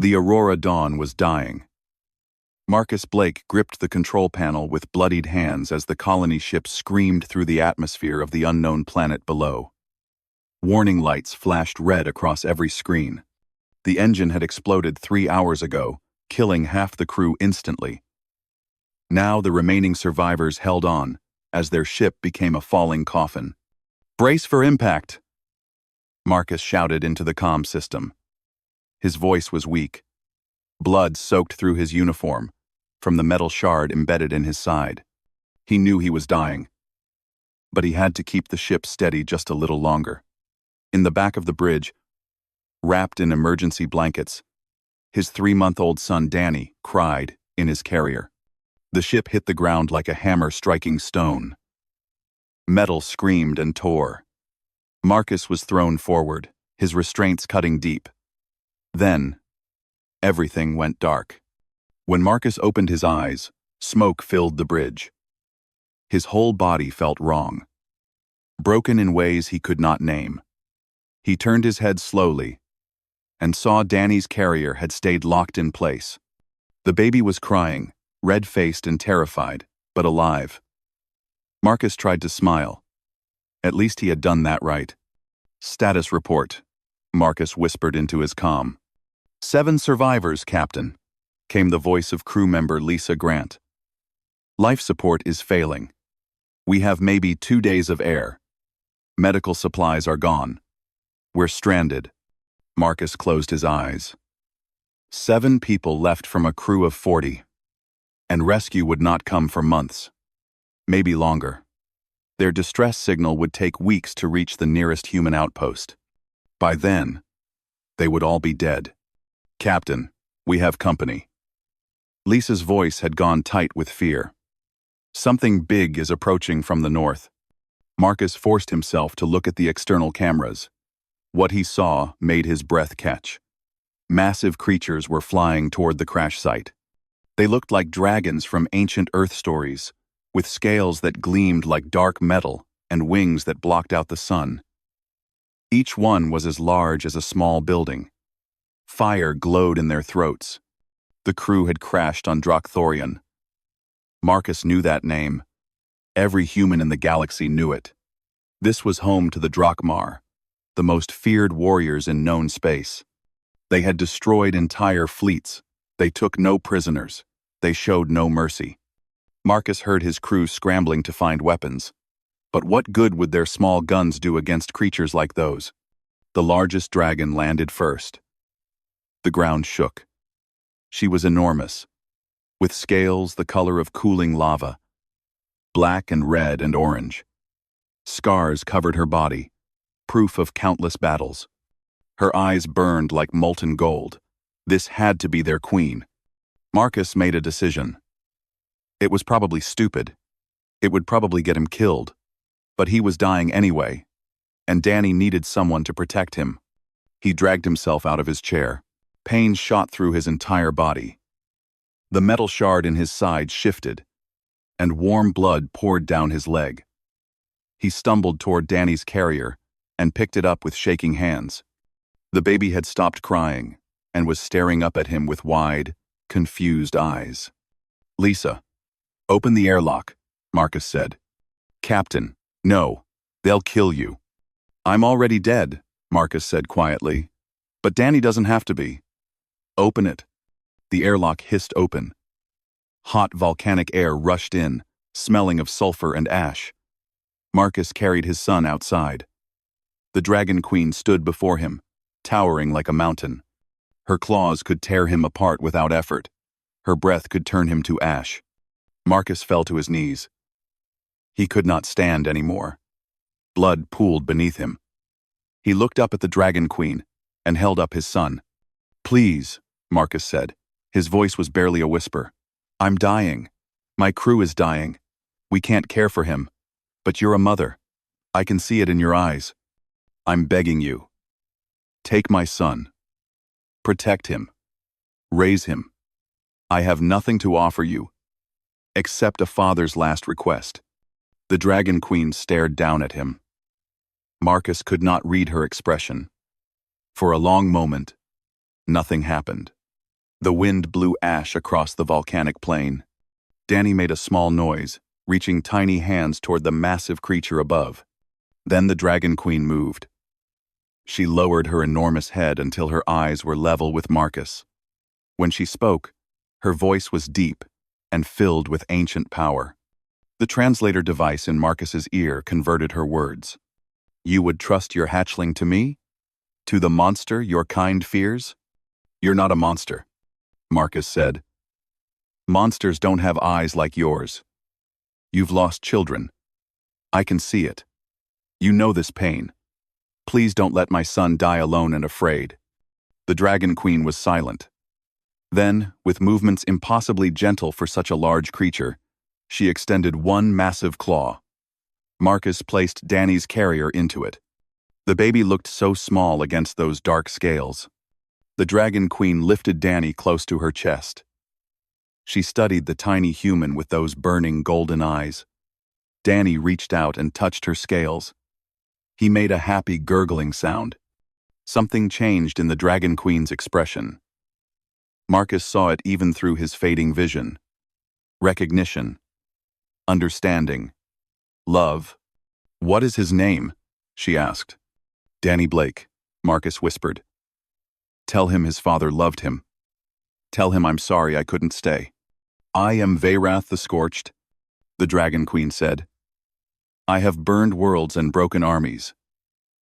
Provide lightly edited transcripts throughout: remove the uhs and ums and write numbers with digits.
The Aurora Dawn was dying. Marcus Blake gripped the control panel with bloodied hands as the colony ship screamed through the atmosphere of the unknown planet below. Warning lights flashed red across every screen. The engine had exploded 3 hours ago, killing half the crew instantly. Now the remaining survivors held on, as their ship became a falling coffin. "Brace for impact!" Marcus shouted into the comm system. His voice was weak. Blood soaked through his uniform, from the metal shard embedded in his side. He knew he was dying. But he had to keep the ship steady just a little longer. In the back of the bridge, wrapped in emergency blankets, his 3-month-old son Danny cried in his carrier. The ship hit the ground like a hammer striking stone. Metal screamed and tore. Marcus was thrown forward, his restraints cutting deep. Then, everything went dark. When Marcus opened his eyes, smoke filled the bridge. His whole body felt wrong, broken in ways he could not name. He turned his head slowly and saw Danny's carrier had stayed locked in place. The baby was crying, red-faced and terrified, but alive. Marcus tried to smile. At least he had done that right. "Status report," Marcus whispered into his comm. "7 survivors, Captain," came the voice of crew member Lisa Grant. "Life support is failing. We have maybe 2 days of air. Medical supplies are gone. We're stranded." Marcus closed his eyes. 7 people left from a crew of 40. And rescue would not come for months. Maybe longer. Their distress signal would take weeks to reach the nearest human outpost. By then, they would all be dead. "Captain, we have company." Lisa's voice had gone tight with fear. "Something big is approaching from the north." Marcus forced himself to look at the external cameras. What he saw made his breath catch. Massive creatures were flying toward the crash site. They looked like dragons from ancient Earth stories, with scales that gleamed like dark metal and wings that blocked out the sun. Each one was as large as a small building. Fire glowed in their throats. The crew had crashed on Drakthorion. Marcus knew that name. Every human in the galaxy knew it. This was home to the Drakmar, the most feared warriors in known space. They had destroyed entire fleets. They took no prisoners. They showed no mercy. Marcus heard his crew scrambling to find weapons. But what good would their small guns do against creatures like those? The largest dragon landed first. The ground shook. She was enormous, with scales the color of cooling lava, black and red and orange. Scars covered her body, proof of countless battles. Her eyes burned like molten gold. This had to be their queen. Marcus made a decision. It was probably stupid. It would probably get him killed. But he was dying anyway, and Danny needed someone to protect him. He dragged himself out of his chair. Pain shot through his entire body. The metal shard in his side shifted, and warm blood poured down his leg. He stumbled toward Danny's carrier and picked it up with shaking hands. The baby had stopped crying and was staring up at him with wide, confused eyes. "Lisa, open the airlock," Marcus said. "Captain, no, they'll kill you." "I'm already dead," Marcus said quietly. "But Danny doesn't have to be." "Open it." The airlock hissed open. Hot volcanic air rushed in, smelling of sulfur and ash. Marcus carried his son outside. The Dragon Queen stood before him, towering like a mountain. Her claws could tear him apart without effort. Her breath could turn him to ash. Marcus fell to his knees. He could not stand anymore. Blood pooled beneath him. He looked up at the Dragon Queen and held up his son. "Please," Marcus said. His voice was barely a whisper. "I'm dying. My crew is dying. We can't care for him. But you're a mother. I can see it in your eyes. I'm begging you. Take my son. Protect him. Raise him. I have nothing to offer you, except a father's last request." The Dragon Queen stared down at him. Marcus could not read her expression. For a long moment, nothing happened. The wind blew ash across the volcanic plain. Danny made a small noise, reaching tiny hands toward the massive creature above. Then the Dragon Queen moved. She lowered her enormous head until her eyes were level with Marcus. When she spoke, her voice was deep and filled with ancient power. The translator device in Marcus's ear converted her words. "You would trust your hatchling to me? To the monster your kind fears?" "You're not a monster," Marcus said. "Monsters don't have eyes like yours. You've lost children. I can see it. You know this pain. Please don't let my son die alone and afraid." The Dragon Queen was silent. Then, with movements impossibly gentle for such a large creature, she extended one massive claw. Marcus placed Danny's carrier into it. The baby looked so small against those dark scales. The Dragon Queen lifted Danny close to her chest. She studied the tiny human with those burning golden eyes. Danny reached out and touched her scales. He made a happy gurgling sound. Something changed in the Dragon Queen's expression. Marcus saw it even through his fading vision. Recognition. Understanding. Love. "What is his name?" she asked. "Danny Blake," Marcus whispered. "Tell him his father loved him. Tell him I'm sorry I couldn't stay." "I am Veyrath the Scorched," the Dragon Queen said. "I have burned worlds and broken armies.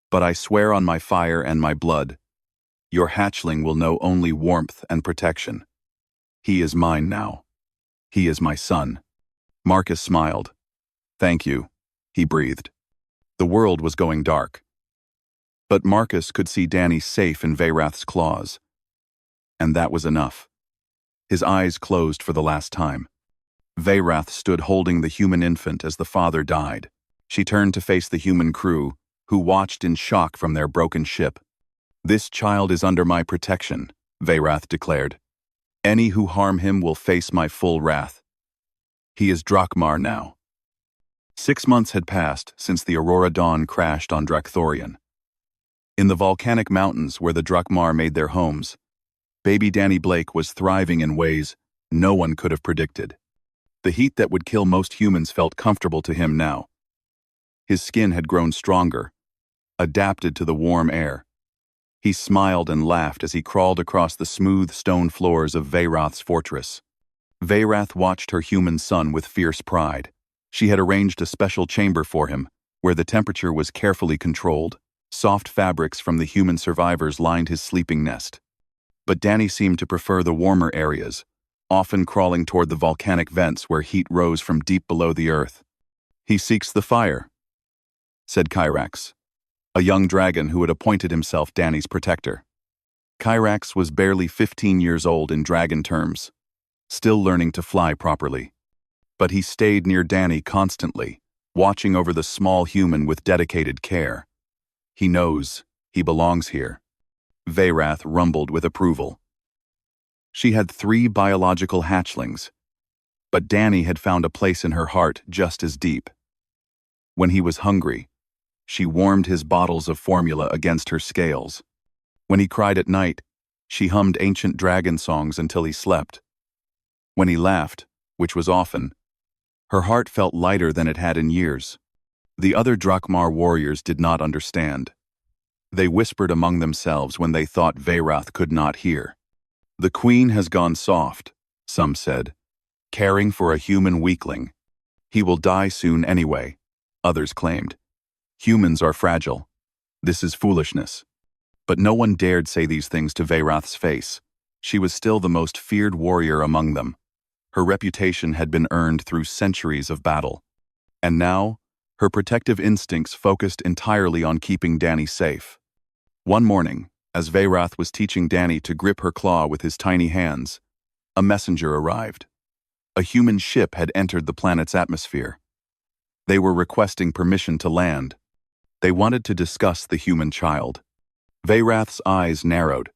But I swear on my fire and my blood, your hatchling will know only warmth and protection. He is mine now. He is my son." Marcus smiled. "Thank you," he breathed. The world was going dark. But Marcus could see Danny safe in Veyrath's claws. And that was enough. His eyes closed for the last time. Veyrath stood holding the human infant as the father died. She turned to face the human crew, who watched in shock from their broken ship. "This child is under my protection," Veyrath declared. "Any who harm him will face my full wrath. He is Drakmar now." 6 months had passed since the Aurora Dawn crashed on Drakthorian. In the volcanic mountains where the Drakmar made their homes, baby Danny Blake was thriving in ways no one could have predicted. The heat that would kill most humans felt comfortable to him now. His skin had grown stronger, adapted to the warm air. He smiled and laughed as he crawled across the smooth stone floors of Veyrath's fortress. Veyrath watched her human son with fierce pride. She had arranged a special chamber for him, where the temperature was carefully controlled. Soft fabrics from the human survivors lined his sleeping nest. But Danny seemed to prefer the warmer areas, often crawling toward the volcanic vents where heat rose from deep below the earth. "He seeks the fire," said Kyrax, a young dragon who had appointed himself Danny's protector. Kyrax was barely 15 years old in dragon terms, still learning to fly properly. But he stayed near Danny constantly, watching over the small human with dedicated care. "He knows he belongs here," Veyrath rumbled with approval. She had 3 biological hatchlings, but Danny had found a place in her heart just as deep. When he was hungry, she warmed his bottles of formula against her scales. When he cried at night, she hummed ancient dragon songs until he slept. When he laughed, which was often, her heart felt lighter than it had in years. The other Drakmar warriors did not understand. They whispered among themselves when they thought Veyrath could not hear. "The queen has gone soft," some said, "caring for a human weakling. He will die soon anyway," others claimed. "Humans are fragile. This is foolishness." But no one dared say these things to Veyrath's face. She was still the most feared warrior among them. Her reputation had been earned through centuries of battle. And now, her protective instincts focused entirely on keeping Danny safe. One morning, as Veyrath was teaching Danny to grip her claw with his tiny hands, a messenger arrived. A human ship had entered the planet's atmosphere. They were requesting permission to land. They wanted to discuss the human child. Veyrath's eyes narrowed.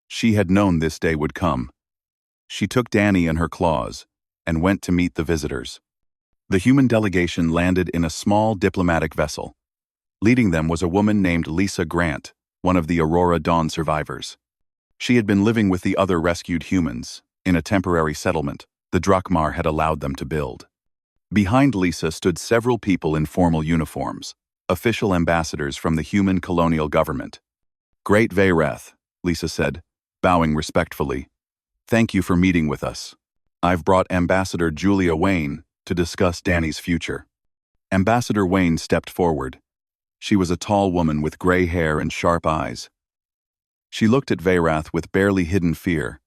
She had known this day would come. She took Danny in her claws and went to meet the visitors. The human delegation landed in a small diplomatic vessel. Leading them was a woman named Lisa Grant, one of the Aurora Dawn survivors. She had been living with the other rescued humans, in a temporary settlement the Drakmar had allowed them to build. Behind Lisa stood several people in formal uniforms, official ambassadors from the human colonial government. "Great Veyrath," Lisa said, bowing respectfully. "Thank you for meeting with us. I've brought Ambassador Julia Wayne to discuss Danny's future." Ambassador Wayne stepped forward. She was a tall woman with gray hair and sharp eyes. She looked at Veyrath with barely hidden fear,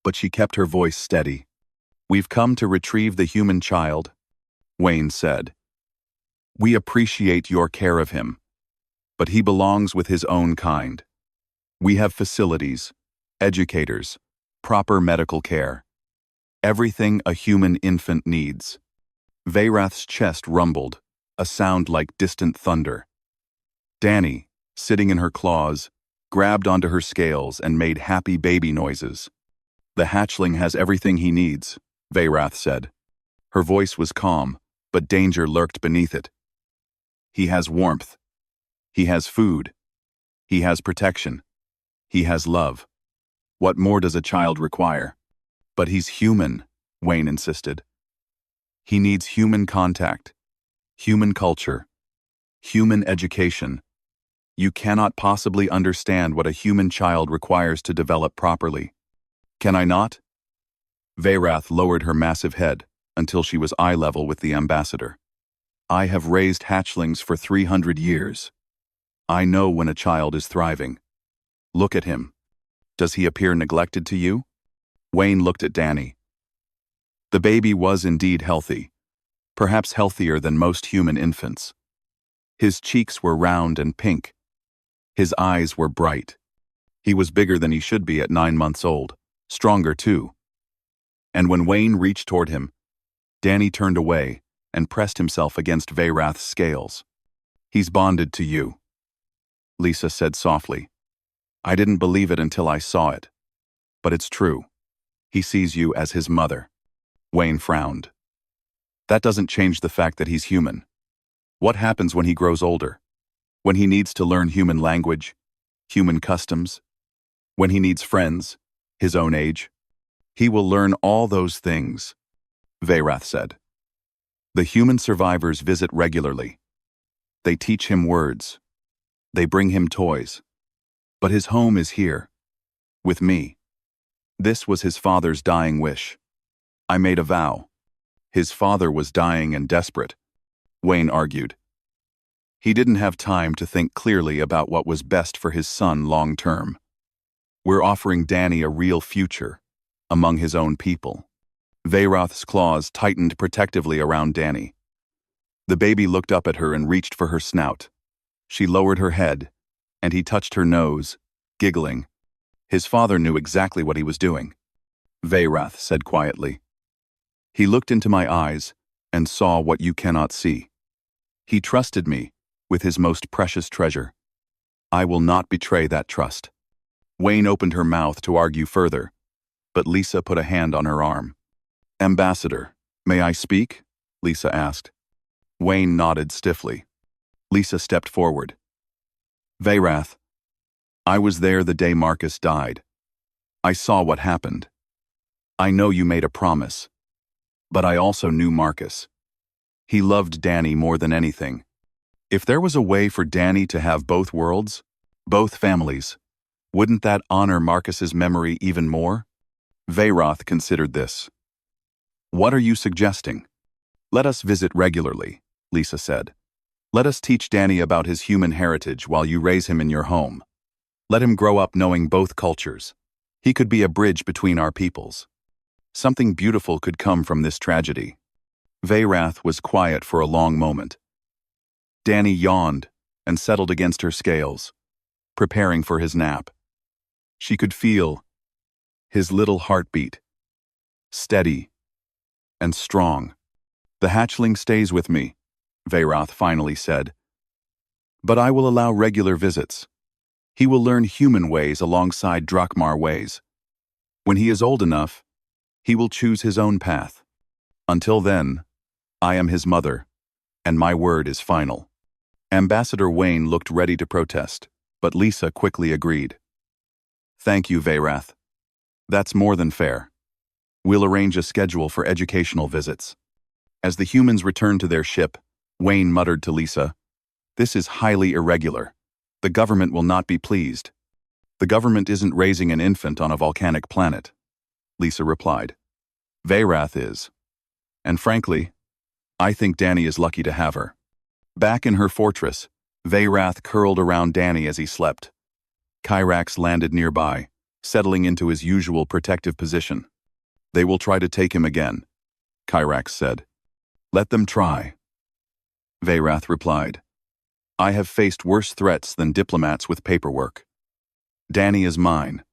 but she kept her voice steady. "We've come to retrieve the human child," Wayne said. "We appreciate your care of him, but he belongs with his own kind. We have facilities, educators, proper medical care. Everything a human infant needs." Veyrath's chest rumbled, a sound like distant thunder. Danny, sitting in her claws, grabbed onto her scales and made happy baby noises. "The hatchling has everything he needs," Veyrath said. Her voice was calm, but danger lurked beneath it. "He has warmth. He has food. He has protection. He has love. What more does a child require?" "But he's human," Wayne insisted. "He needs human contact, human culture, human education. You cannot possibly understand what a human child requires to develop properly." "Can I not?" Veyrath lowered her massive head until she was eye level with the ambassador. "I have raised hatchlings for 300 years. I know when a child is thriving. Look at him. Does he appear neglected to you?" Wayne looked at Danny. The baby was indeed healthy, perhaps healthier than most human infants. His cheeks were round and pink. His eyes were bright. He was bigger than he should be at 9 months old, stronger too. And when Wayne reached toward him, Danny turned away and pressed himself against Veyrath's scales. "He's bonded to you," Lisa said softly. "I didn't believe it until I saw it. But it's true. He sees you as his mother." Wayne frowned. "That doesn't change the fact that he's human. What happens when he grows older? When he needs to learn human language, human customs? When he needs friends, his own age? He will learn all those things," Veyrath said. "The human survivors visit regularly. They teach him words. They bring him toys. But his home is here, with me. This was his father's dying wish. I made a vow. His father was dying and desperate," Wayne argued. "He didn't have time to think clearly about what was best for his son long term. We're offering Danny a real future, among his own people." Veyrath's claws tightened protectively around Danny. The baby looked up at her and reached for her snout. She lowered her head, and he touched her nose, giggling. His father knew exactly what he was doing, Veyrath said quietly. "He looked into my eyes and saw what you cannot see. He trusted me with his most precious treasure. I will not betray that trust." Wayne opened her mouth to argue further, but Lisa put a hand on her arm. "Ambassador, may I speak?" Lisa asked. Wayne nodded stiffly. Lisa stepped forward. "Veyrath, I was there the day Marcus died. I saw what happened. I know you made a promise, but I also knew Marcus. He loved Danny more than anything. If there was a way for Danny to have both worlds, both families, wouldn't that honor Marcus's memory even more?" Veyrath considered this. "What are you suggesting?" "Let us visit regularly," Lisa said. "Let us teach Danny about his human heritage while you raise him in your home. Let him grow up knowing both cultures. He could be a bridge between our peoples. Something beautiful could come from this tragedy." Veyrath was quiet for a long moment. Danny yawned and settled against her scales, preparing for his nap. She could feel his little heartbeat, steady and strong. "The hatchling stays with me," Veyrath finally said. "But I will allow regular visits. He will learn human ways alongside Drakmar ways. When he is old enough, he will choose his own path. Until then, I am his mother, and my word is final." Ambassador Wayne looked ready to protest, but Lisa quickly agreed. Thank you, Veyrath. That's more than fair. We'll arrange a schedule for educational visits. As the humans returned to their ship, Wayne muttered to Lisa, "This is highly irregular. The government will not be pleased." "The government isn't raising an infant on a volcanic planet," Lisa replied. "Veyrath is. And frankly, I think Danny is lucky to have her." Back in her fortress, Veyrath curled around Danny as he slept. Kyrax landed nearby, settling into his usual protective position. "They will try to take him again," Kyrax said. "Let them try," Veyrath replied. "I have faced worse threats than diplomats with paperwork. Danny is mine,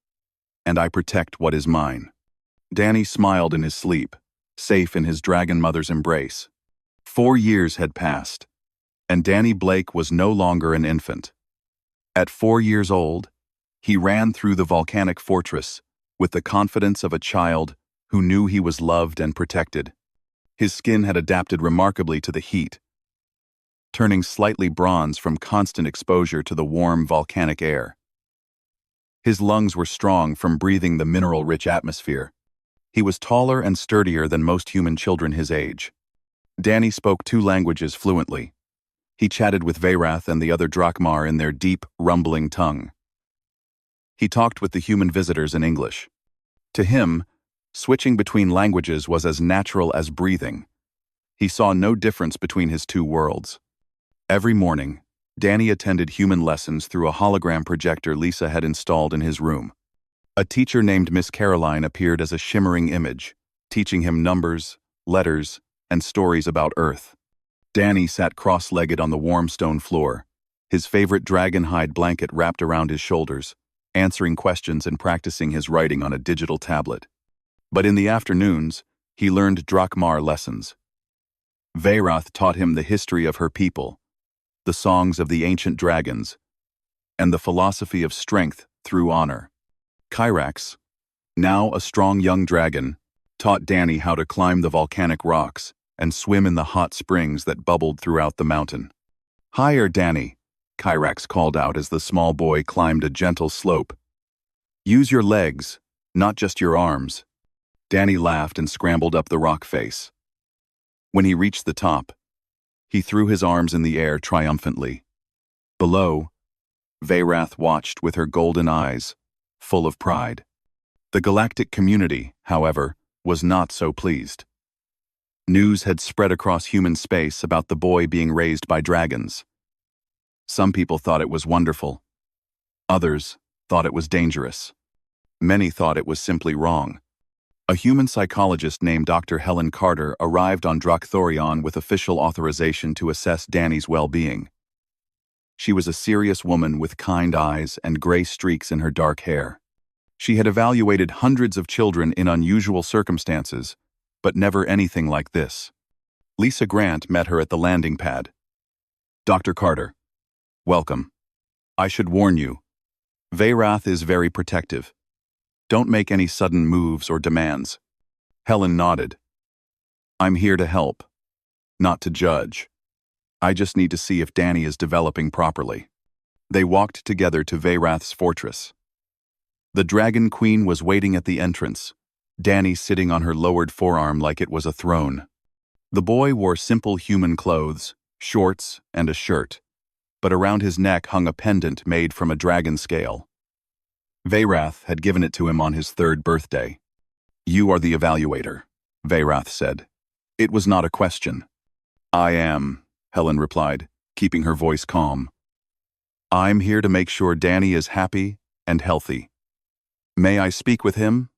and I protect what is mine." Danny smiled in his sleep, safe in his dragon mother's embrace. 4 years had passed, and Danny Blake was no longer an infant. At 4 years old, he ran through the volcanic fortress with the confidence of a child who knew he was loved and protected. His skin had adapted remarkably to the heat, turning slightly bronze from constant exposure to the warm volcanic air. His lungs were strong from breathing the mineral-rich atmosphere. He was taller and sturdier than most human children his age. Danny spoke 2 languages fluently. He chatted with Veyrath and the other Drakmar in their deep, rumbling tongue. He talked with the human visitors in English. To him, switching between languages was as natural as breathing. He saw no difference between his 2 worlds. Every morning, Danny attended human lessons through a hologram projector Lisa had installed in his room. A teacher named Miss Caroline appeared as a shimmering image, teaching him numbers, letters, and stories about Earth. Danny sat cross-legged on the warm stone floor, his favorite dragon hide blanket wrapped around his shoulders, answering questions and practicing his writing on a digital tablet. But in the afternoons, he learned Drakmar lessons. Veyrath taught him the history of her people, the songs of the ancient dragons, and the philosophy of strength through honor. Kyrax, now a strong young dragon, taught Danny how to climb the volcanic rocks and swim in the hot springs that bubbled throughout the mountain. "Higher, Danny," Kyrax called out as the small boy climbed a gentle slope. "Use your legs, not just your arms." Danny laughed and scrambled up the rock face. When he reached the top, he threw his arms in the air triumphantly. Below, Veyrath watched with her golden eyes, full of pride. The galactic community, however, was not so pleased. News had spread across human space about the boy being raised by dragons. Some people thought it was wonderful. Others thought it was dangerous. Many thought it was simply wrong. A human psychologist named Dr. Helen Carter arrived on Drakthorion with official authorization to assess Danny's well-being. She was a serious woman with kind eyes and gray streaks in her dark hair. She had evaluated hundreds of children in unusual circumstances, but never anything like this. Lisa Grant met her at the landing pad. "Dr. Carter, welcome. I should warn you, Veyrath is very protective. Don't make any sudden moves or demands." Helen nodded. "I'm here to help, not to judge. I just need to see if Danny is developing properly." They walked together to Veyrath's fortress. The Dragon Queen was waiting at the entrance, Danny sitting on her lowered forearm like it was a throne. The boy wore simple human clothes, shorts, and a shirt, but around his neck hung a pendant made from a dragon scale. Veyrath had given it to him on his 3rd birthday. "You are the evaluator," Veyrath said. It was not a question. "I am," Helen replied, keeping her voice calm. "I'm here to make sure Danny is happy and healthy. May I speak with him?"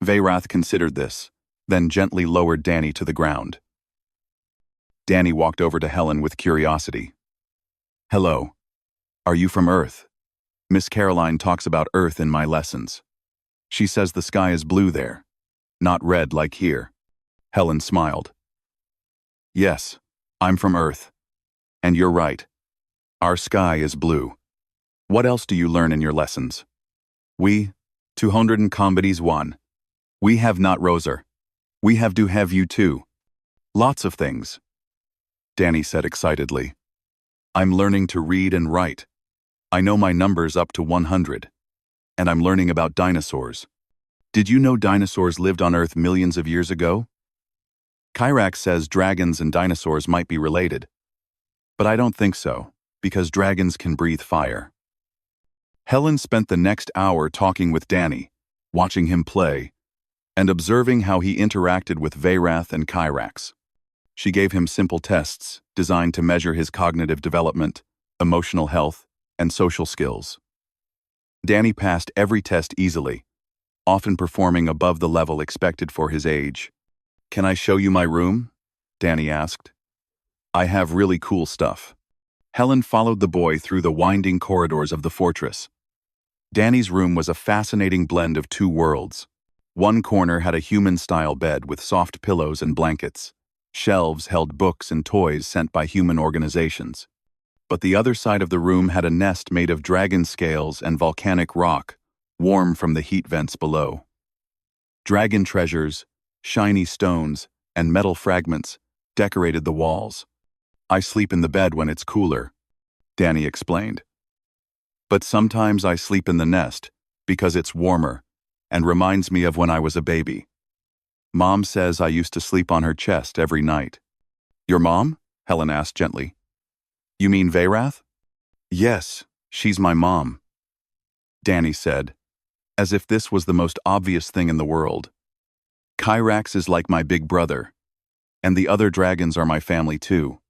Veyrath considered this, then gently lowered Danny to the ground. Danny walked over to Helen with curiosity. "Hello. Are you from Earth? Miss Caroline talks about Earth in my lessons. She says the sky is blue there, not red like here." Helen smiled. "Yes, I'm from Earth. And you're right. Our sky is blue. What else do you learn in your lessons?" "We, 200 and comedies 1. We have not Roser. We have do have you too. Lots of things," Danny said excitedly. "I'm learning to read and write. I know my numbers up to 100. and I'm learning about dinosaurs. Did you know dinosaurs lived on Earth millions of years ago? Kyrax says dragons and dinosaurs might be related. But I don't think so, because dragons can breathe fire. Helen spent the next hour talking with Danny, watching him play, and observing how he interacted with Veyrath and Kyrax. She gave him simple tests designed to measure his cognitive development, emotional health, and social skills. Danny passed every test easily, often performing above the level expected for his age. "Can I show you my room?" Danny asked. "I have really cool stuff." Helen followed the boy through the winding corridors of the fortress. Danny's room was a fascinating blend of two worlds. One corner had a human-style bed with soft pillows and blankets. Shelves held books and toys sent by human organizations. But the other side of the room had a nest made of dragon scales and volcanic rock, warm from the heat vents below. Dragon treasures, shiny stones, and metal fragments decorated the walls. "I sleep in the bed when it's cooler," Danny explained. "But sometimes I sleep in the nest because it's warmer and reminds me of when I was a baby. Mom says I used to sleep on her chest every night." "Your mom?" Helen asked gently. "You mean Veyrath?" "Yes, she's my mom," Danny said, as if this was the most obvious thing in the world. "Kyrax is like my big brother, and the other dragons are my family too.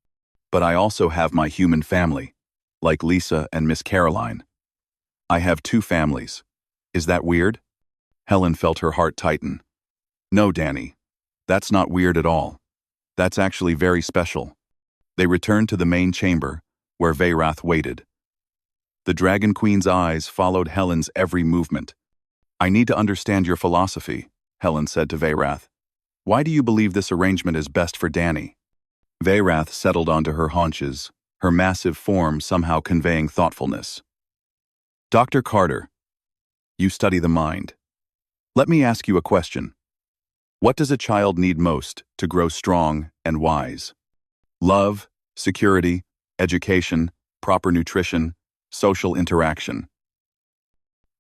But I also have my human family, like Lisa and Miss Caroline. I have two families. Is that weird?" Helen felt her heart tighten. "No, Danny, that's not weird at all. That's actually very special." They returned to the main chamber, where Veyrath waited. The Dragon Queen's eyes followed Helen's every movement. "I need to understand your philosophy," Helen said to Veyrath. "Why do you believe this arrangement is best for Danny?" Veyrath settled onto her haunches, her massive form somehow conveying thoughtfulness. "Dr. Carter, you study the mind. Let me ask you a question. What does a child need most to grow strong and wise? Love, security, education, proper nutrition, social interaction.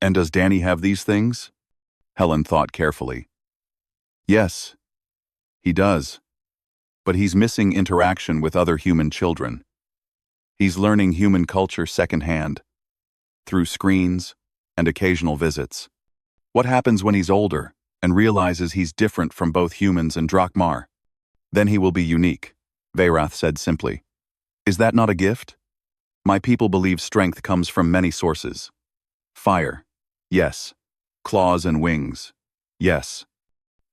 And does Danny have these things?" Helen thought carefully. "Yes, he does. But he's missing interaction with other human children. He's learning human culture secondhand, through screens and occasional visits. What happens when he's older and realizes he's different from both humans and Drakmar? Then he will be unique," Veyrath said simply. "Is that not a gift? My people believe strength comes from many sources. Fire, yes. Claws and wings, yes.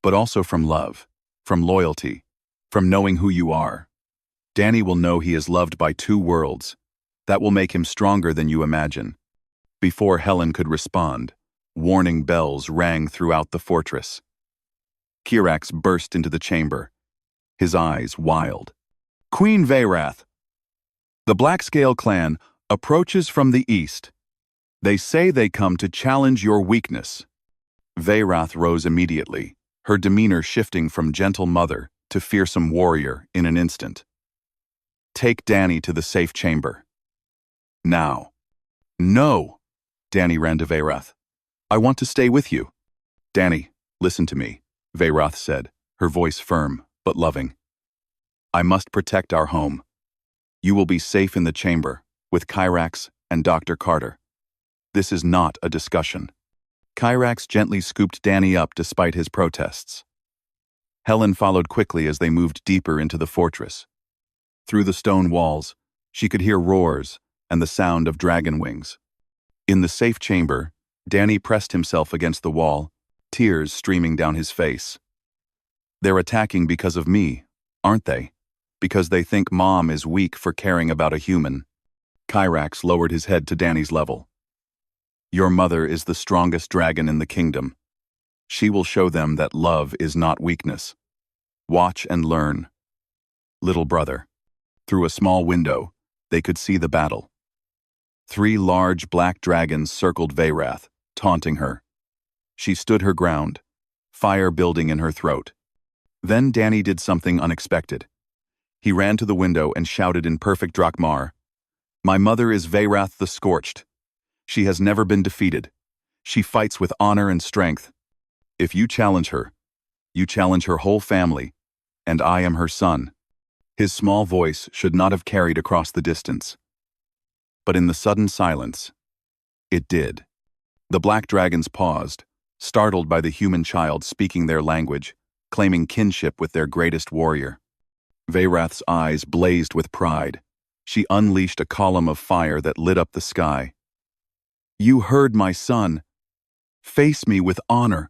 But also from love, from loyalty, from knowing who you are. Danny will know he is loved by two worlds. That will make him stronger than you imagine." Before Helen could respond, warning bells rang throughout the fortress. Kyrax burst into the chamber, his eyes wild. "Queen Veyrath, the Blackscale clan approaches from the east. They say they come to challenge your weakness." Veyrath rose immediately, her demeanor shifting from gentle mother to fearsome warrior in an instant. "Take Danny to the safe chamber. Now." "No!" Danny ran to Veyrath. "I want to stay with you." "Danny, listen to me," Veyrath said, her voice firm but loving. "I must protect our home. You will be safe in the chamber, with Kyrax and Dr. Carter. This is not a discussion." Kyrax gently scooped Danny up despite his protests. Helen followed quickly as they moved deeper into the fortress. Through the stone walls, she could hear roars and the sound of dragon wings. In the safe chamber, Danny pressed himself against the wall, tears streaming down his face. "They're attacking because of me, aren't they? Because they think Mom is weak for caring about a human." Kyrax lowered his head to Danny's level. "Your mother is the strongest dragon in the kingdom. She will show them that love is not weakness. Watch and learn." "Little brother." Through a small window, they could see the battle. 3 large black dragons circled Veyrath, taunting her. She stood her ground, fire building in her throat. Then Danny did something unexpected. He ran to the window and shouted in perfect Drakmar, "My mother is Veyrath the Scorched. She has never been defeated. She fights with honor and strength. If you challenge her, you challenge her whole family, and I am her son." His small voice should not have carried across the distance. But in the sudden silence, it did. The black dragons paused, startled by the human child speaking their language, claiming kinship with their greatest warrior. Veyrath's eyes blazed with pride. She unleashed a column of fire that lit up the sky. "You heard my son. Face me with honor,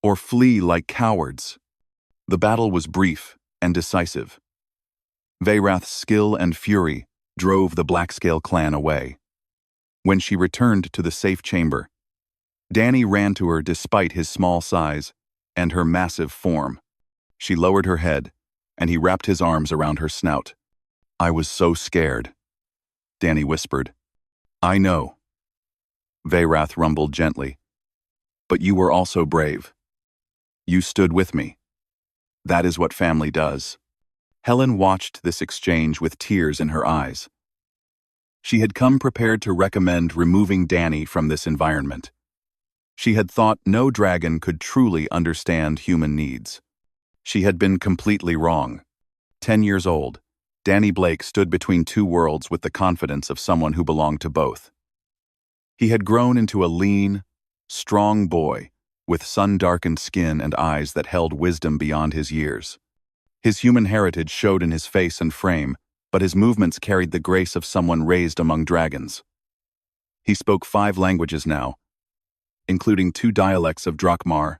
or flee like cowards." The battle was brief and decisive. Veyrath's skill and fury drove the Blackscale clan away. When she returned to the safe chamber, Danny ran to her despite his small size and her massive form. She lowered her head, and he wrapped his arms around her snout. "I was so scared," Danny whispered. "I know," Veyrath rumbled gently. "But you were also brave. You stood with me. That is what family does." Helen watched this exchange with tears in her eyes. She had come prepared to recommend removing Danny from this environment. She had thought no dragon could truly understand human needs. She had been completely wrong. 10 years old, Danny Blake stood between two worlds with the confidence of someone who belonged to both. He had grown into a lean, strong boy with sun-darkened skin and eyes that held wisdom beyond his years. His human heritage showed in his face and frame, but his movements carried the grace of someone raised among dragons. He spoke 5 languages now, including 2 dialects of Drakmar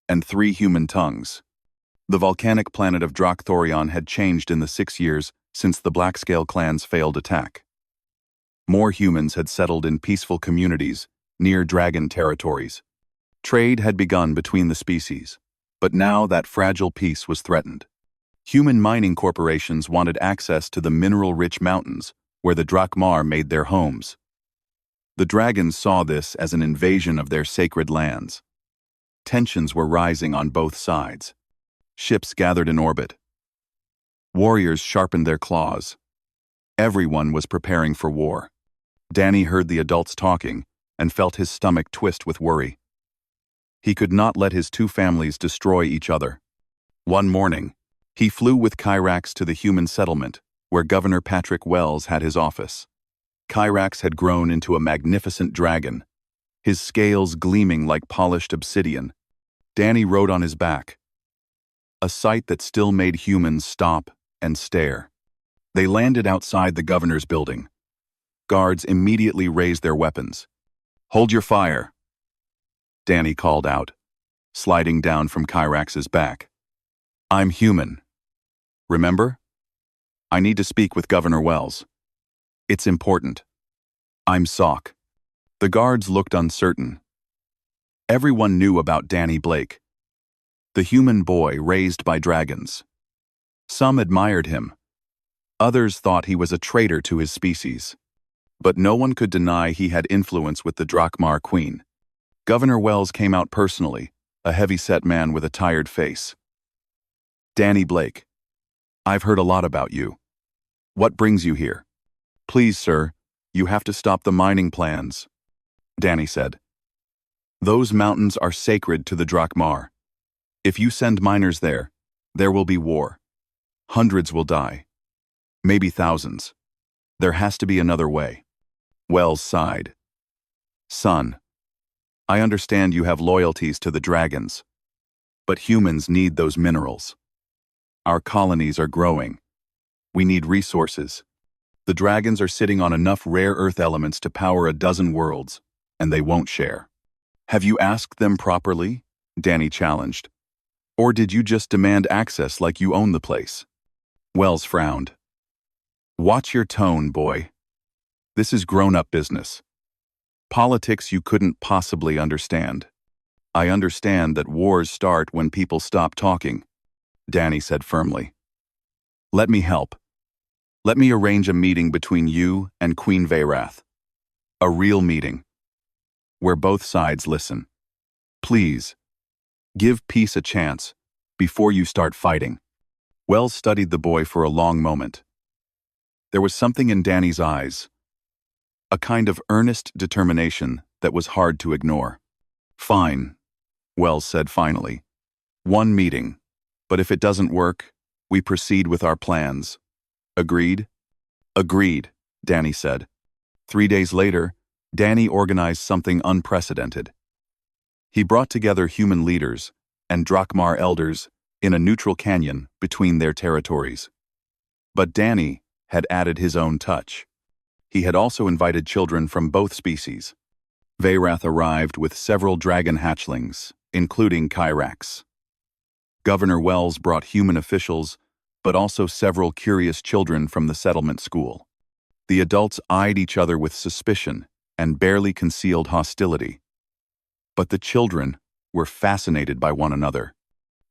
and 3 human tongues. The volcanic planet of Drakthorion had changed in the 6 years since the Blackscale clan's failed attack. More humans had settled in peaceful communities near dragon territories. Trade had begun between the species, but now that fragile peace was threatened. Human mining corporations wanted access to the mineral-rich mountains where the Drakmar made their homes. The dragons saw this as an invasion of their sacred lands. Tensions were rising on both sides. Ships gathered in orbit. Warriors sharpened their claws. Everyone was preparing for war. Danny heard the adults talking and felt his stomach twist with worry. He could not let his 2 families destroy each other. One morning, he flew with Kyrax to the human settlement, where Governor Patrick Wells had his office. Kyrax had grown into a magnificent dragon, his scales gleaming like polished obsidian. Danny rode on his back, a sight that still made humans stop and stare. They landed outside the governor's building. Guards immediately raised their weapons. "Hold your fire," Danny called out, sliding down from Kyrax's back. "I'm human. Remember? I need to speak with Governor Wells. It's important. I'm Sock." The guards looked uncertain. Everyone knew about Danny Blake, the human boy raised by dragons. Some admired him. Others thought he was a traitor to his species. But no one could deny he had influence with the Drakmar Queen. Governor Wells came out personally, a heavy-set man with a tired face. "Danny Blake, I've heard a lot about you. What brings you here?" "Please, sir, you have to stop the mining plans," Danny said. "Those mountains are sacred to the Drakmar. If you send miners there, there will be war. Hundreds will die. Maybe thousands. There has to be another way." Wells sighed. "Son, I understand you have loyalties to the dragons, but humans need those minerals. Our colonies are growing. We need resources. The dragons are sitting on enough rare earth elements to power a dozen worlds, and they won't share." "Have you asked them properly?" Danny challenged. "Or did you just demand access like you own the place?" Wells frowned. "Watch your tone, boy. This is grown-up business. Politics you couldn't possibly understand. I understand that wars start when people stop talking," Danny said firmly. "Let me help. Let me arrange a meeting between you and Queen Veyrath. A real meeting, where both sides listen. Please, give peace a chance before you start fighting." Wells studied the boy for a long moment. There was something in Danny's eyes, a kind of earnest determination that was hard to ignore. "Fine," Wells said finally. "One meeting, but if it doesn't work, we proceed with our plans. Agreed?" "Agreed," Danny said. 3 days later, Danny organized something unprecedented. He brought together human leaders and Drakmar elders in a neutral canyon between their territories. But Danny had added his own touch. He had also invited children from both species. Veyrath arrived with several dragon hatchlings, including Kyrax. Governor Wells brought human officials, but also several curious children from the settlement school. The adults eyed each other with suspicion and barely concealed hostility. But the children were fascinated by one another.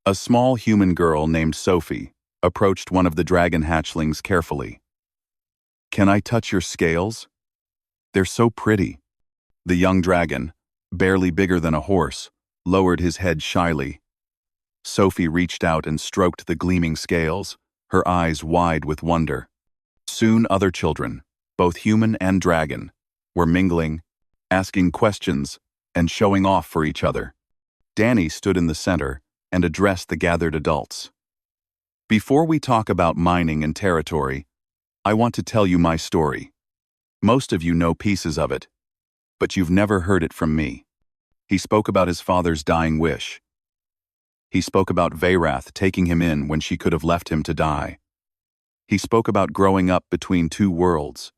A small human girl named Sophie approached one of the dragon hatchlings carefully. "Can I touch your scales? They're so pretty." The young dragon, barely bigger than a horse, lowered his head shyly. Sophie reached out and stroked the gleaming scales, her eyes wide with wonder. Soon other children, both human and dragon, were mingling, asking questions, and showing off for each other. Danny stood in the center and addressed the gathered adults. "Before we talk about mining and territory, I want to tell you my story. Most of you know pieces of it, but you've never heard it from me." He spoke about his father's dying wish. He spoke about Veyrath taking him in when she could have left him to die. He spoke about growing up between two worlds,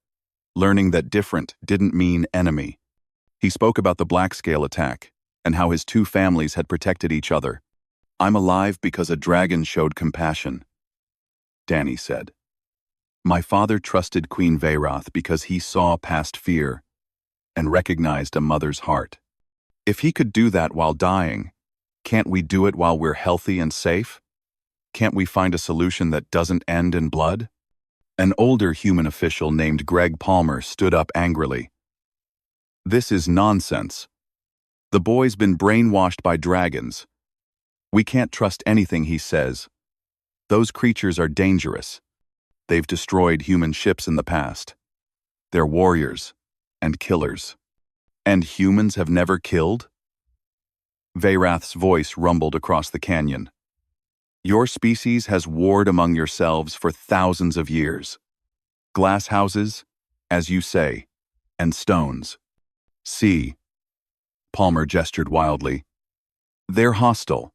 learning that different didn't mean enemy. He spoke about the Blackscale attack and how his two families had protected each other. "I'm alive because a dragon showed compassion," Danny said. "My father trusted Queen Veyrath because he saw past fear and recognized a mother's heart. If he could do that while dying, can't we do it while we're healthy and safe? Can't we find a solution that doesn't end in blood?" An older human official named Greg Palmer stood up angrily. "This is nonsense. The boy's been brainwashed by dragons. We can't trust anything he says. Those creatures are dangerous. They've destroyed human ships in the past. They're warriors and killers. And humans have never killed?" Veyrath's voice rumbled across the canyon. "Your species has warred among yourselves for thousands of years. Glass houses, as you say, and stones. See." Palmer gestured wildly. "They're hostile.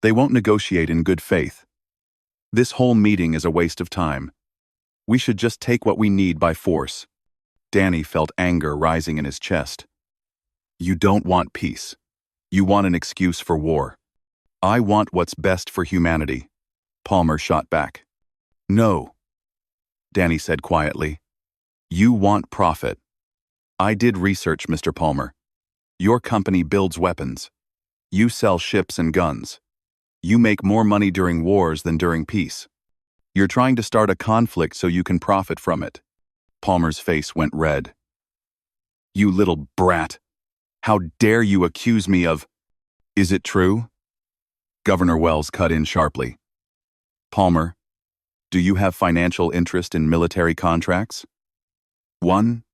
They won't negotiate in good faith. This whole meeting is a waste of time. We should just take what we need by force." Danny felt anger rising in his chest. "You don't want peace. You want an excuse for war. I want what's best for humanity," Palmer shot back. "No," Danny said quietly. "You want profit. I did research, Mr. Palmer. Your company builds weapons. You sell ships and guns. You make more money during wars than during peace. You're trying to start a conflict so you can profit from it." Palmer's face went red. "You little brat. How dare you accuse me of—" "Is it true?" Governor Wells cut in sharply. "Palmer, do you have financial interest in military contracts?" One,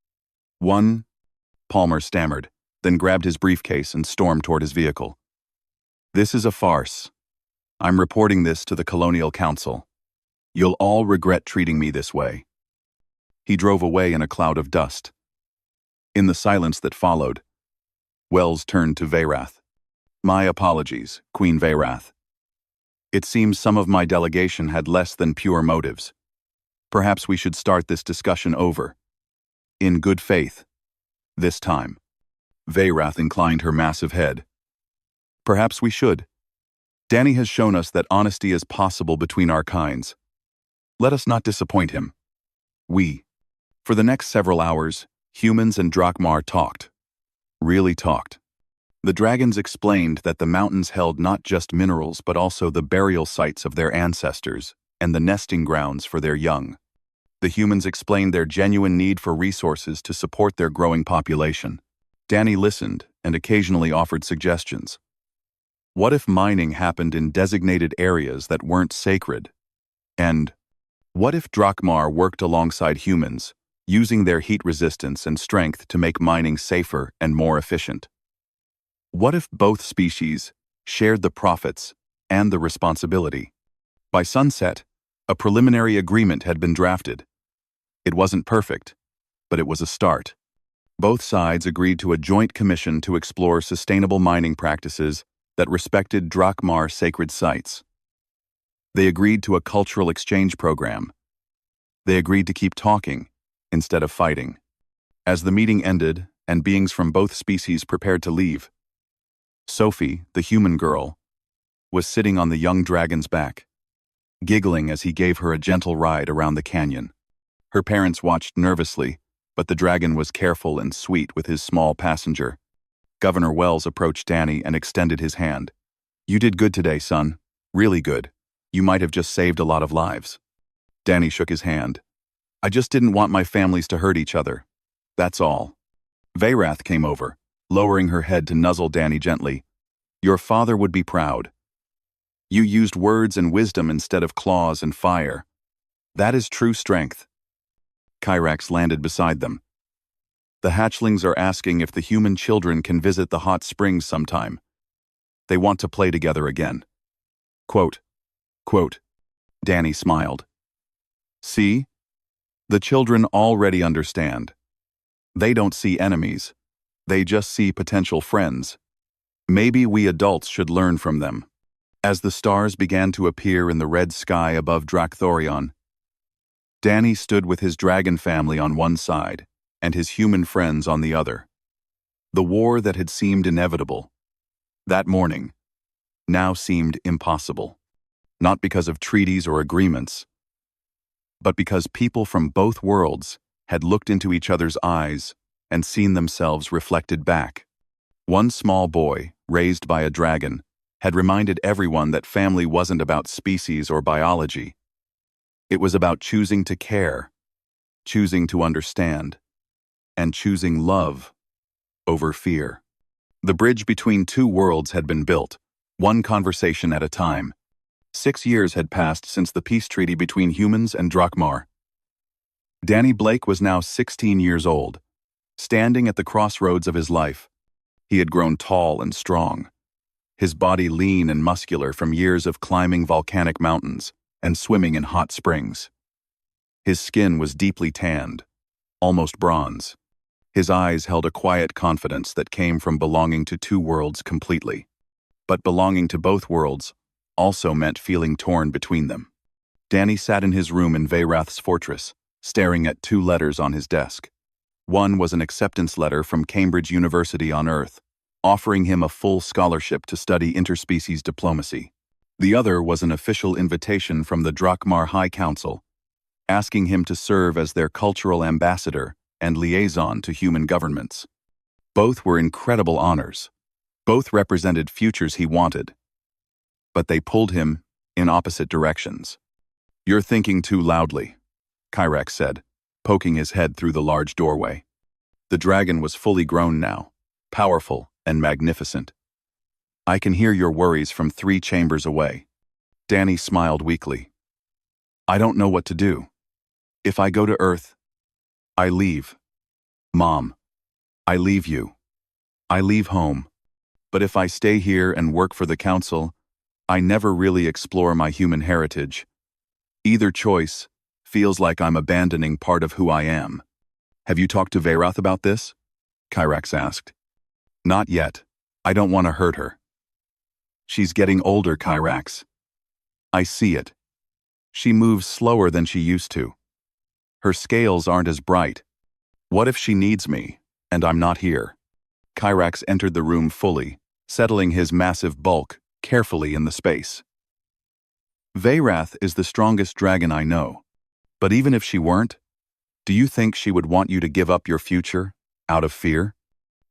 Palmer stammered, then grabbed his briefcase and stormed toward his vehicle. "This is a farce. I'm reporting this to the Colonial Council. You'll all regret treating me this way." He drove away in a cloud of dust. In the silence that followed, Wells turned to Veyrath. "My apologies, Queen Veyrath. It seems some of my delegation had less than pure motives. Perhaps we should start this discussion over. In good faith. This time." Veyrath inclined her massive head. "Perhaps we should. Danny has shown us that honesty is possible between our kinds. Let us not disappoint him." For the next several hours, humans and Drakmar talked. Really talked. The dragons explained that the mountains held not just minerals but also the burial sites of their ancestors and the nesting grounds for their young. The humans explained their genuine need for resources to support their growing population. Danny listened and occasionally offered suggestions. What if mining happened in designated areas that weren't sacred? And what if Drakmar worked alongside humans, using their heat resistance and strength to make mining safer and more efficient. What if both species shared the profits and the responsibility? By sunset, a preliminary agreement had been drafted. It wasn't perfect, but it was a start. Both sides agreed to a joint commission to explore sustainable mining practices that respected Drakmar sacred sites. They agreed to a cultural exchange program. They agreed to keep talking instead of fighting. As the meeting ended and beings from both species prepared to leave, Sophie, the human girl, was sitting on the young dragon's back, giggling as he gave her a gentle ride around the canyon. Her parents watched nervously, but the dragon was careful and sweet with his small passenger. Governor Wells approached Danny and extended his hand. "You did good today, son. Really good. You might have just saved a lot of lives." Danny shook his hand. "I just didn't want my families to hurt each other. That's all." Veyrath came over, lowering her head to nuzzle Danny gently. "Your father would be proud. You used words and wisdom instead of claws and fire. That is true strength." Kyrax landed beside them. "The hatchlings are asking if the human children can visit the hot springs sometime. They want to play together again." Quote. Danny smiled. "See? The children already understand. They don't see enemies. They just see potential friends. Maybe we adults should learn from them." As the stars began to appear in the red sky above Drakthorion, Danny stood with his dragon family on one side and his human friends on the other. The war that had seemed inevitable that morning now seemed impossible, not because of treaties or agreements, but because people from both worlds had looked into each other's eyes and seen themselves reflected back. One small boy, raised by a dragon, had reminded everyone that family wasn't about species or biology. It was about choosing to care, choosing to understand, and choosing love over fear. The bridge between two worlds had been built, one conversation at a time. 6 years had passed since the peace treaty between humans and Drakmar. Danny Blake was now 16 years old, standing at the crossroads of his life. He had grown tall and strong, his body lean and muscular from years of climbing volcanic mountains and swimming in hot springs. His skin was deeply tanned, almost bronze. His eyes held a quiet confidence that came from belonging to two worlds completely. But belonging to both worlds also meant feeling torn between them. Danny sat in his room in Veyrath's fortress, staring at 2 letters on his desk. One was an acceptance letter from Cambridge University on Earth, offering him a full scholarship to study interspecies diplomacy. The other was an official invitation from the Drakmar High Council, asking him to serve as their cultural ambassador and liaison to human governments. Both were incredible honors. Both represented futures he wanted. But they pulled him in opposite directions. "You're thinking too loudly," Kyrax said, poking his head through the large doorway. The dragon was fully grown now, powerful and magnificent. "I can hear your worries from 3 chambers away." Danny smiled weakly. "I don't know what to do. If I go to Earth, I leave. Mom, I leave you. I leave home. But if I stay here and work for the Council, I never really explore my human heritage. Either choice feels like I'm abandoning part of who I am." "Have you talked to Veyrath about this?" Kyrax asked. "Not yet. I don't want to hurt her." "She's getting older, Kyrax. I see it. She moves slower than she used to. Her scales aren't as bright. What if she needs me, and I'm not here?" Kyrax entered the room fully, settling his massive bulk carefully in the space. "Veyrath is the strongest dragon I know. But even if she weren't, do you think she would want you to give up your future out of fear?"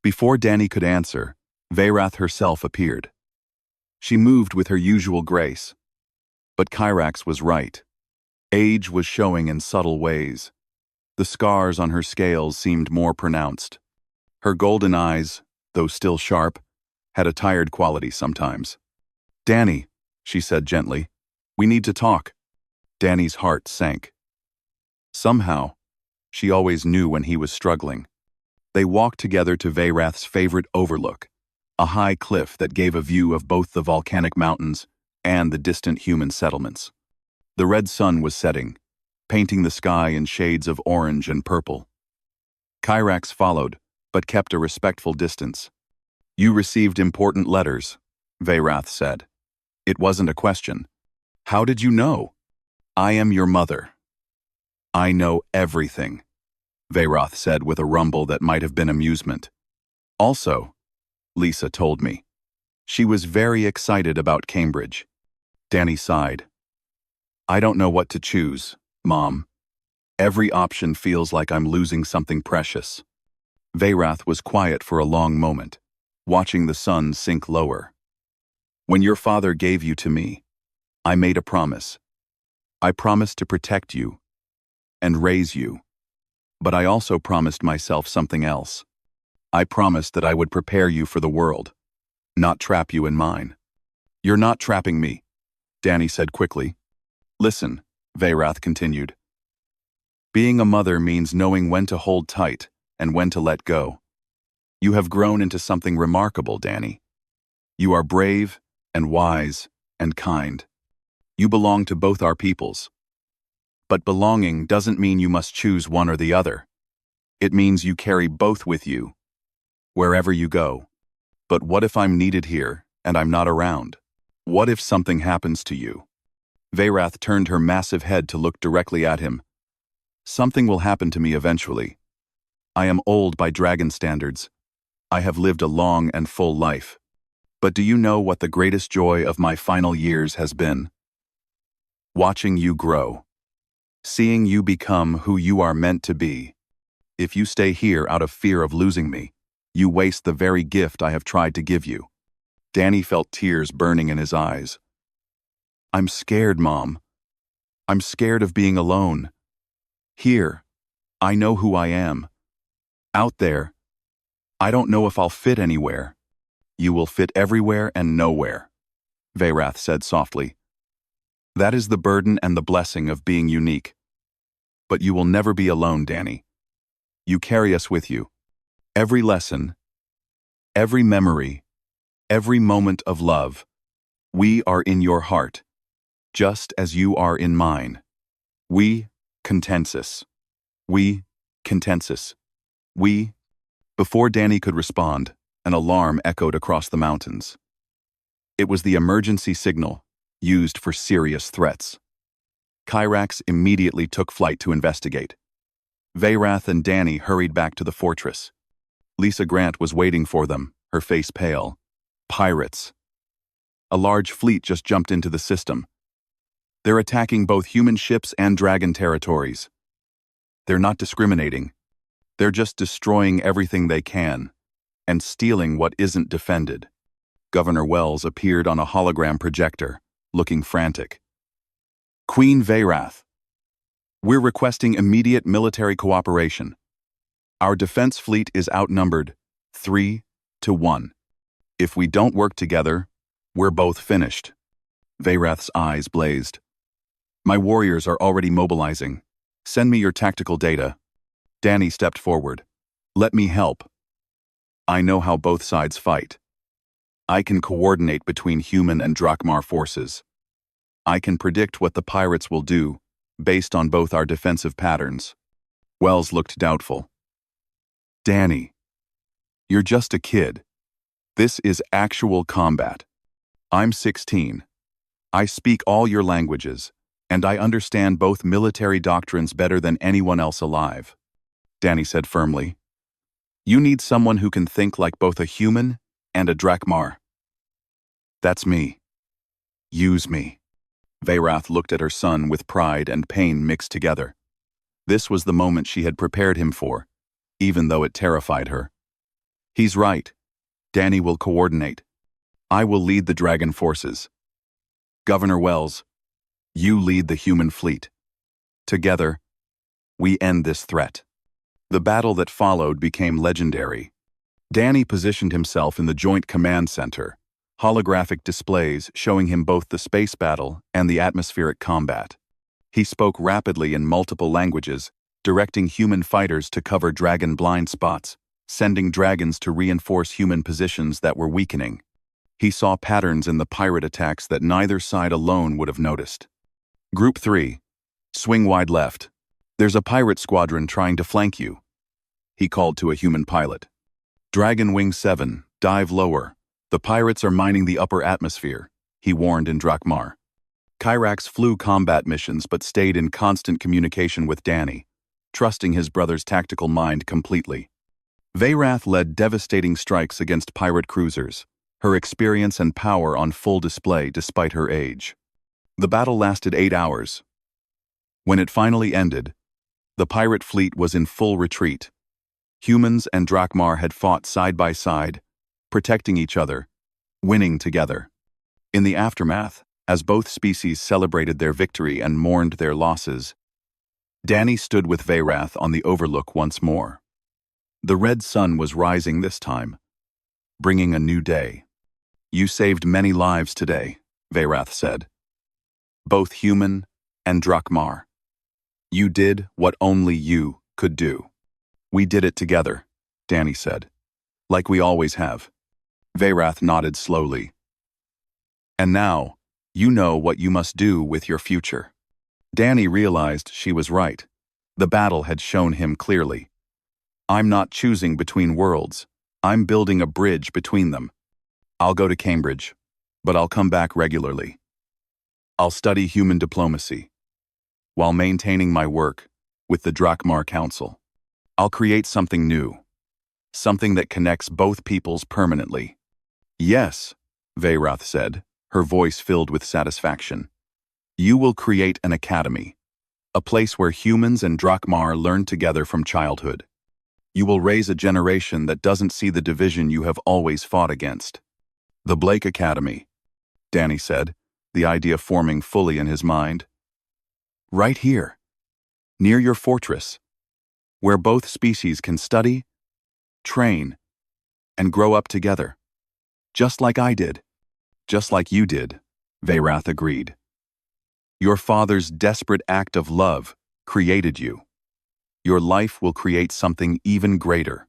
Before Danny could answer, Veyrath herself appeared. She moved with her usual grace. But Kyrax was right. Age was showing in subtle ways. The scars on her scales seemed more pronounced. Her golden eyes, though still sharp, had a tired quality sometimes. "Danny," she said gently, "we need to talk." Danny's heart sank. Somehow, She always knew when he was struggling. They walked together to Veyrath's favorite overlook, a high cliff that gave a view of both the volcanic mountains and the distant human settlements. The red sun was setting, painting the sky in shades of orange and purple. Kyrax followed, but kept a respectful distance. "You received important letters," Veyrath said. "It wasn't a question. How did you know?" "I am your mother." "I know everything," Veyrath said with a rumble that might have been amusement. "Also," Lisa told me, she was very excited about Cambridge. Danny sighed. "I don't know what to choose, Mom. Every option feels like I'm losing something precious." Veyrath was quiet for a long moment, watching the sun sink lower. "When your father gave you to me, I made a promise. I promised to protect you and raise you, but I also promised myself something else. I promised that I would prepare you for the world, not trap you in mine." "You're not trapping me," Danny said quickly. "Listen," Veyrath continued. "Being a mother means knowing when to hold tight and when to let go. You have grown into something remarkable, Danny. You are brave and wise and kind. You belong to both our peoples. But belonging doesn't mean you must choose one or the other. It means you carry both with you, wherever you go. But what if I'm needed here and I'm not around? What if something happens to you?" Veyrath turned her massive head to look directly at him. "Something will happen to me eventually. I am old by dragon standards. I have lived a long and full life. But do you know what the greatest joy of my final years has been? Watching you grow. Seeing you become who you are meant to be. If you stay here out of fear of losing me, you waste the very gift I have tried to give you." Danny felt tears burning in his eyes. "I'm scared, Mom. I'm scared of being alone. Here, I know who I am. Out there, I don't know if I'll fit anywhere." "You will fit everywhere and nowhere," Veyrath said softly. "That is the burden and the blessing of being unique. But you will never be alone, Danny. You carry us with you. Every lesson, every memory, every moment of love. We are in your heart, just as you are in mine. We, contensus. We, contensus. We." Before Danny could respond, an alarm echoed across the mountains. It was the emergency signal, used for serious threats. Kyrax immediately took flight to investigate. Veyrath and Danny hurried back to the fortress. Lisa Grant was waiting for them, her face pale. "Pirates. A large fleet just jumped into the system. They're attacking both human ships and dragon territories. They're not discriminating. They're just destroying everything they can, and stealing what isn't defended." Governor Wells appeared on a hologram projector, looking frantic. "Queen Veyrath, we're requesting immediate military cooperation. Our defense fleet is outnumbered 3-1. If we don't work together, we're both finished." Veyrath's eyes blazed. "My warriors are already mobilizing. Send me your tactical data." Danny stepped forward. "Let me help. I know how both sides fight. I can coordinate between human and Drakmar forces. I can predict what the pirates will do, based on both our defensive patterns." Wells looked doubtful. "Danny, you're just a kid. This is actual combat. I'm 16. I speak all your languages, and I understand both military doctrines better than anyone else alive," Danny said firmly. "You need someone who can think like both a human and a Drakmar. That's me. Use me." Veyrath looked at her son with pride and pain mixed together. This was the moment she had prepared him for, even though it terrified her. "He's right. Danny will coordinate. I will lead the dragon forces. Governor Wells, you lead the human fleet. Together, we end this threat." The battle that followed became legendary. Danny positioned himself in the Joint Command Center, holographic displays showing him both the space battle and the atmospheric combat. He spoke rapidly in multiple languages, directing human fighters to cover dragon blind spots, sending dragons to reinforce human positions that were weakening. He saw patterns in the pirate attacks that neither side alone would have noticed. Group 3. Swing wide left. There's a pirate squadron trying to flank you. He called to a human pilot. Dragon Wing 7, dive lower. The pirates are mining the upper atmosphere, he warned in Drakmar. Kyrax flew combat missions but stayed in constant communication with Danny, trusting his brother's tactical mind completely. Veyrath led devastating strikes against pirate cruisers, her experience and power on full display despite her age. The battle lasted 8 hours. When it finally ended, the pirate fleet was in full retreat. Humans and Drakmar had fought side by side, protecting each other, winning together. In the aftermath, as both species celebrated their victory and mourned their losses, Danny stood with Veyrath on the overlook once more. The red sun was rising this time, bringing a new day. You saved many lives today, Veyrath said. Both human and Drakmar. You did what only you could do. We did it together, Danny said. Like we always have. Veyrath nodded slowly. And now, you know what you must do with your future. Danny realized she was right. The battle had shown him clearly. I'm not choosing between worlds. I'm building a bridge between them. I'll go to Cambridge, but I'll come back regularly. I'll study human diplomacy, while maintaining my work with the Drakmar Council. I'll create something new, something that connects both peoples permanently. Yes, Veyrath said, her voice filled with satisfaction. You will create an academy, a place where humans and Drakmar learn together from childhood. You will raise a generation that doesn't see the division you have always fought against. The Blake Academy, Danny said, the idea forming fully in his mind. Right here, near your fortress, where both species can study, train, and grow up together. Just like I did. Just like you did, Veyrath agreed. Your father's desperate act of love created you. Your life will create something even greater.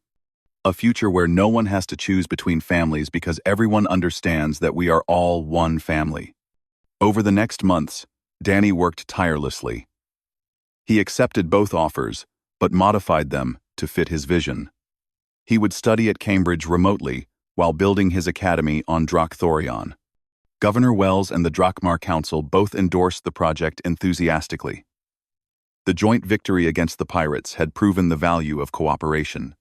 A future where no one has to choose between families because everyone understands that we are all one family. Over the next months, Danny worked tirelessly. He accepted both offers, but modified them to fit his vision. He would study at Cambridge remotely while building his academy on Drakthorion. Governor Wells and the Drakmar Council both endorsed the project enthusiastically. The joint victory against the pirates had proven the value of cooperation.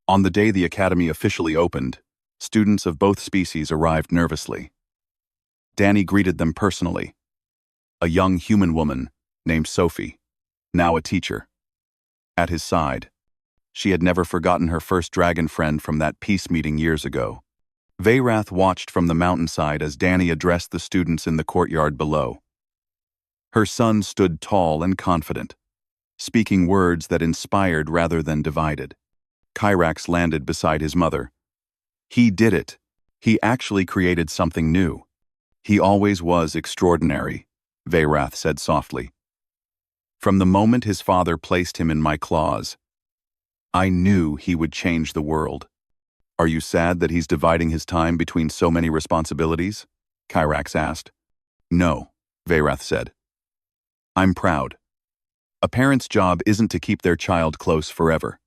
On the day the academy officially opened, students of both species arrived nervously. Danny greeted them personally. A young human woman named Sophie, now a teacher. At his side, she had never forgotten her first dragon friend from that peace meeting years ago. Veyrath watched from the mountainside as Danny addressed the students in the courtyard below. Her son stood tall and confident, speaking words that inspired rather than divided. Kyrax landed beside his mother. He did it. He actually created something new. He always was extraordinary, Veyrath said softly. From the moment his father placed him in my claws, I knew he would change the world. Are you sad that he's dividing his time between so many responsibilities? Kyrax asked. No, Veyrath said. I'm proud. A parent's job isn't to keep their child close forever.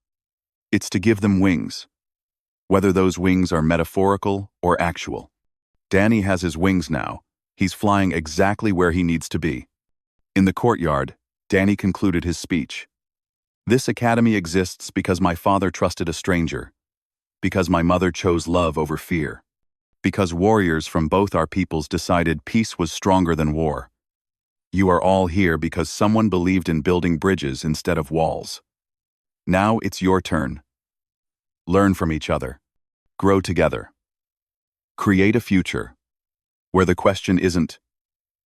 It's to give them wings, whether those wings are metaphorical or actual. Danny has his wings now. He's flying exactly where he needs to be. In the courtyard, Danny concluded his speech. This academy exists because my father trusted a stranger, because my mother chose love over fear, because warriors from both our peoples decided peace was stronger than war. You are all here because someone believed in building bridges instead of walls. Now it's your turn. Learn from each other. Grow together. Create a future where the question isn't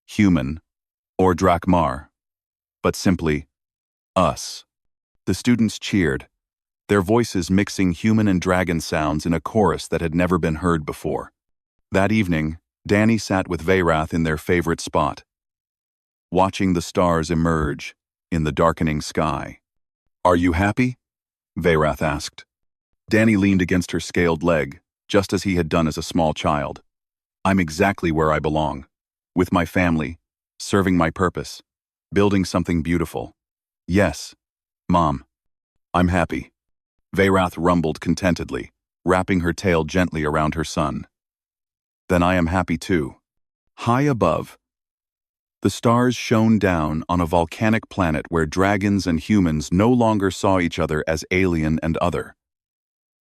human or Drakmar, but simply us. The students cheered, their voices mixing human and dragon sounds in a chorus that had never been heard before. That evening, Danny sat with Veyrath in their favorite spot, watching the stars emerge in the darkening sky. Are you happy? Veyrath asked. Danny leaned against her scaled leg, just as he had done as a small child. I'm exactly where I belong. With my family, serving my purpose, building something beautiful. Yes, Mom. I'm happy. Veyrath rumbled contentedly, wrapping her tail gently around her son. Then I am happy too. High above, the stars shone down on a volcanic planet where dragons and humans no longer saw each other as alien and other.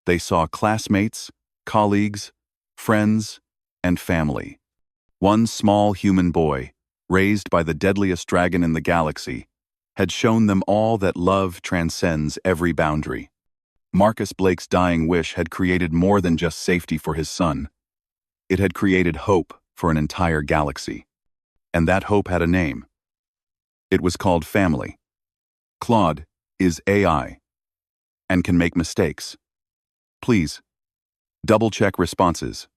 They saw classmates, colleagues, friends, and family. One small human boy, raised by the deadliest dragon in the galaxy, had shown them all that love transcends every boundary. Marcus Blake's dying wish had created more than just safety for his son. It had created hope for an entire galaxy. And that hope had a name. It was called family. Claude is AI and can make mistakes. Please, double-check responses.